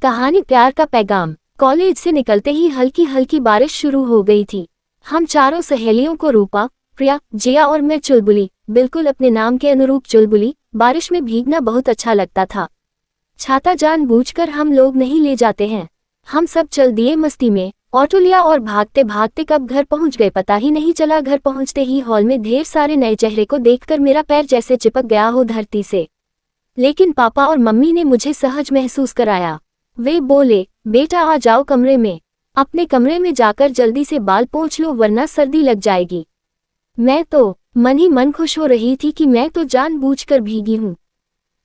कहानी प्यार का पैगाम। कॉलेज से निकलते ही हल्की हल्की बारिश शुरू हो गई थी। हम चारों सहेलियों को रूपा, प्रिया, जिया और मैं चुलबुली, बिल्कुल अपने नाम के अनुरूप चुलबुली, बारिश में भीगना बहुत अच्छा लगता था। छाता जानबूझकर हम लोग नहीं ले जाते हैं। हम सब चल दिए मस्ती में, ऑटो लिया और भागते भागते कब घर पहुंच गए पता ही नहीं चला। घर पहुंचते ही हॉल में ढेर सारे नए चेहरे को देखकर मेरा पैर जैसे चिपक गया हो धरती से। लेकिन पापा और मम्मी ने मुझे सहज महसूस कराया। वे बोले, बेटा आ जाओ कमरे में, अपने कमरे में जाकर जल्दी से बाल पोंछ लो वरना सर्दी लग जाएगी। मैं तो मन ही मन खुश हो रही थी कि मैं तो जानबूझकर भीगी हूँ।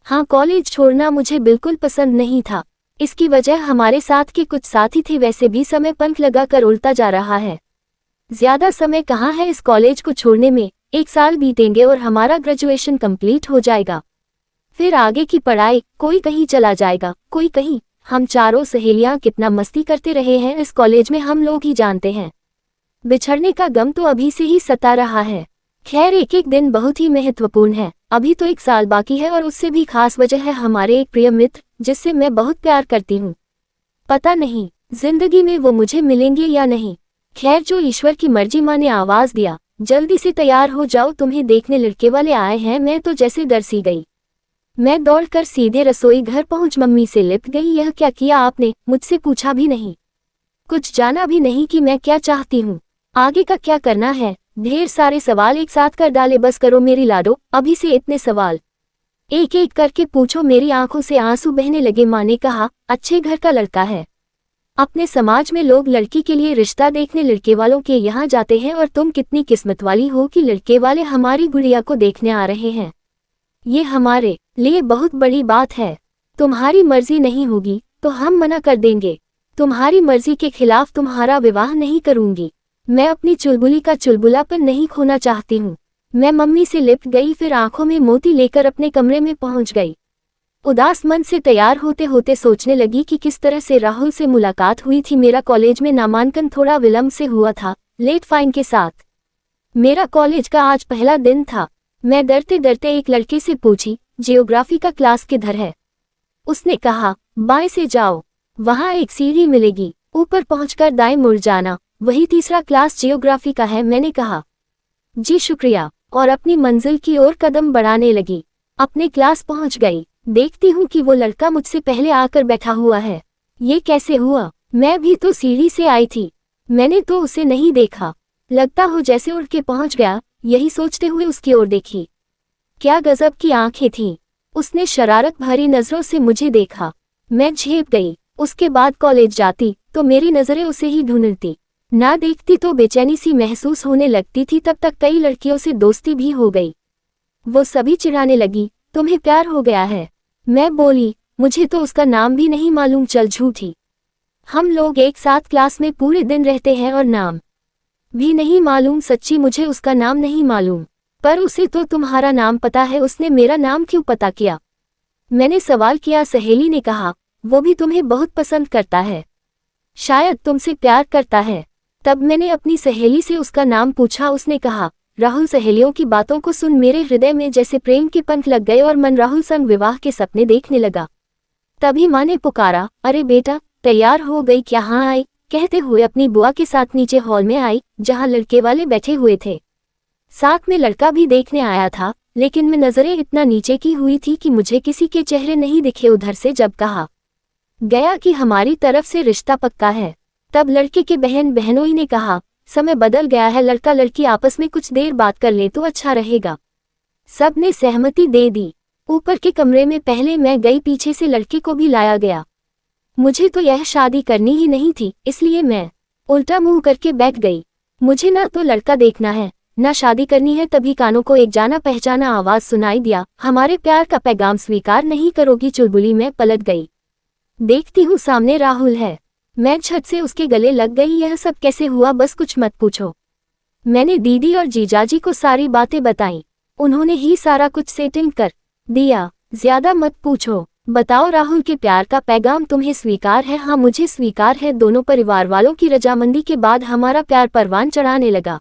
हाँ, कॉलेज छोड़ना मुझे बिल्कुल पसंद नहीं था। इसकी वजह हमारे साथ के कुछ साथी थे, वैसे भी समय पंख लगाकर उल्टा जा रहा है। ज्यादा समय कहाँ है इस कॉलेज को छोड़ने में, 1 साल बीतेंगे और हमारा ग्रेजुएशन कंप्लीट हो जाएगा। फिर आगे की पढ़ाई, कोई कहीं चला जाएगा, कोई कहीं। हम चारों सहेलियां कितना मस्ती करते रहे हैं इस कॉलेज में हम लोग ही जानते हैं। बिछड़ने का गम तो अभी से ही सता रहा है। खैर, एक एक दिन बहुत ही महत्वपूर्ण है। अभी तो 1 साल बाकी है और उससे भी खास वजह है हमारे एक प्रिय मित्र जिससे मैं बहुत प्यार करती हूँ। पता नहीं जिंदगी में वो मुझे मिलेंगे या नहीं। खैर, जो ईश्वर की मर्जी। माँ ने आवाज दिया, जल्दी से तैयार हो जाओ, तुम्हें देखने लड़के वाले आए हैं। मैं तो जैसे डर सी गई। मैं दौड़कर सीधे रसोई घर पहुंच मम्मी से लिप गई। यह क्या किया आपने? मुझसे पूछा भी नहीं, कुछ जाना भी नहीं कि मैं क्या चाहती हूँ, आगे का क्या करना है। ढेर सारे सवाल एक साथ कर डाले। बस करो मेरी लाडो, अभी से इतने सवाल एक एक करके पूछो। मेरी आंखों से आंसू बहने लगे। माँ ने कहा, अच्छे घर का लड़का है। अपने समाज में लोग लड़की के लिए रिश्ता देखने लड़के वालों के यहाँ जाते हैं और तुम कितनी किस्मत वाली हो कि लड़के वाले हमारी गुड़िया को देखने आ रहे हैं। ये हमारे लिए बहुत बड़ी बात है। तुम्हारी मर्जी नहीं होगी तो हम मना कर देंगे। तुम्हारी मर्जी के खिलाफ तुम्हारा विवाह नहीं करूंगी। मैं अपनी चुलबुली का चुलबुलापन नहीं खोना चाहती हूँ। मैं मम्मी से लिपट गई, फिर आंखों में मोती लेकर अपने कमरे में पहुंच गई। उदास मन से तैयार होते होते सोचने लगी कि किस तरह से राहुल से मुलाकात हुई थी। मेरा कॉलेज में नामांकन थोड़ा विलंब से हुआ था, लेट फाइन के साथ। मेरा कॉलेज का आज पहला दिन था। मैं डरते डरते एक लड़के से पूछी, जियोग्राफी का क्लास किधर है? उसने कहा, बाएं से जाओ, वहां एक सीढ़ी मिलेगी, ऊपर पहुंचकर दाएं मुड़ जाना, वही तीसरा क्लास जियोग्राफी का है। मैंने कहा, जी शुक्रिया, और अपनी मंजिल की ओर कदम बढ़ाने लगी। अपने क्लास पहुंच गई। देखती हूँ कि वो लड़का मुझसे पहले आकर बैठा हुआ है। ये कैसे हुआ? मैं भी तो सीढ़ी से आई थी, मैंने तो उसे नहीं देखा। लगता हो जैसे उड़ के पहुंच गया। यही सोचते हुए उसकी ओर देखी। क्या गजब की आंखें थीं। उसने शरारत भरी नजरों से मुझे देखा। मैं झेप गई। उसके बाद कॉलेज जाती तो मेरी नजरें उसे ही ढूंढती, ना देखती तो बेचैनी सी महसूस होने लगती थी। तब तक कई लड़कियों से दोस्ती भी हो गई। वो सभी चिढ़ाने लगी, तुम्हें प्यार हो गया है। मैं बोली, मुझे तो उसका नाम भी नहीं मालूम। चल झूठी, हम लोग एक साथ क्लास में पूरे दिन रहते हैं और नाम भी नहीं मालूम। सच्ची, मुझे उसका नाम नहीं मालूम, पर उसे तो तुम्हारा नाम पता है। उसने मेरा नाम क्यों पता किया? मैंने सवाल किया। सहेली ने कहा, वो भी तुम्हें बहुत पसंद करता है, शायद तुमसे प्यार करता है। तब मैंने अपनी सहेली से उसका नाम पूछा। उसने कहा, राहुल। सहेलियों की बातों को सुन मेरे हृदय में जैसे प्रेम के पंख लग गए और मन राहुल संग विवाह के सपने देखने लगा। तभी माँ ने पुकारा, अरे बेटा, तैयार हो गई क्या? हाँ आई, कहते हुए अपनी बुआ के साथ नीचे हॉल में आई जहाँ लड़के वाले बैठे हुए थे। साथ में लड़का भी देखने आया था, लेकिन मैं नजरें इतना नीचे की हुई थी कि मुझे किसी के चेहरे नहीं दिखे। उधर से जब कहा गया कि हमारी तरफ से रिश्ता पक्का है, तब लड़के के बहनोई ने कहा, समय बदल गया है, लड़का लड़की आपस में कुछ देर बात कर ले तो अच्छा रहेगा। सब ने सहमति दे दी। ऊपर के कमरे में पहले मैं गई, पीछे से लड़के को भी लाया गया। मुझे तो यह शादी करनी ही नहीं थी, इसलिए मैं उल्टा मुंह करके बैठ गई। मुझे ना तो लड़का देखना है ना शादी करनी है। तभी कानों को एक जाना पहचाना आवाज सुनाई दिया, हमारे प्यार का पैगाम स्वीकार नहीं करोगी? चुलबुली मैं पलट गई। देखती हूँ सामने राहुल है। मैं झट से उसके गले लग गई। यह सब कैसे हुआ? बस कुछ मत पूछो। मैंने दीदी और जीजाजी को सारी बातें बताईं। उन्होंने ही सारा कुछ सेटिंग कर दिया। ज्यादा मत पूछो, बताओ राहुल के प्यार का पैगाम तुम्हें स्वीकार है? हाँ, मुझे स्वीकार है। दोनों परिवार वालों की रजामंदी के बाद हमारा प्यार परवान चढ़ाने लगा।